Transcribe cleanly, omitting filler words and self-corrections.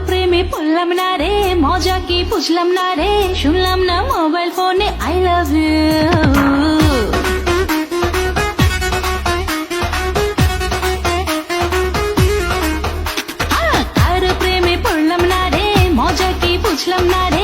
প্রেমে পড়লাম না রে, মজা কি বুঝলাম না রে, শুনলাম না মোবাইল ফোনে আই লাভ ইউ। কার প্রেমে পড়লাম না রে, মজা কি বুঝলাম না রে,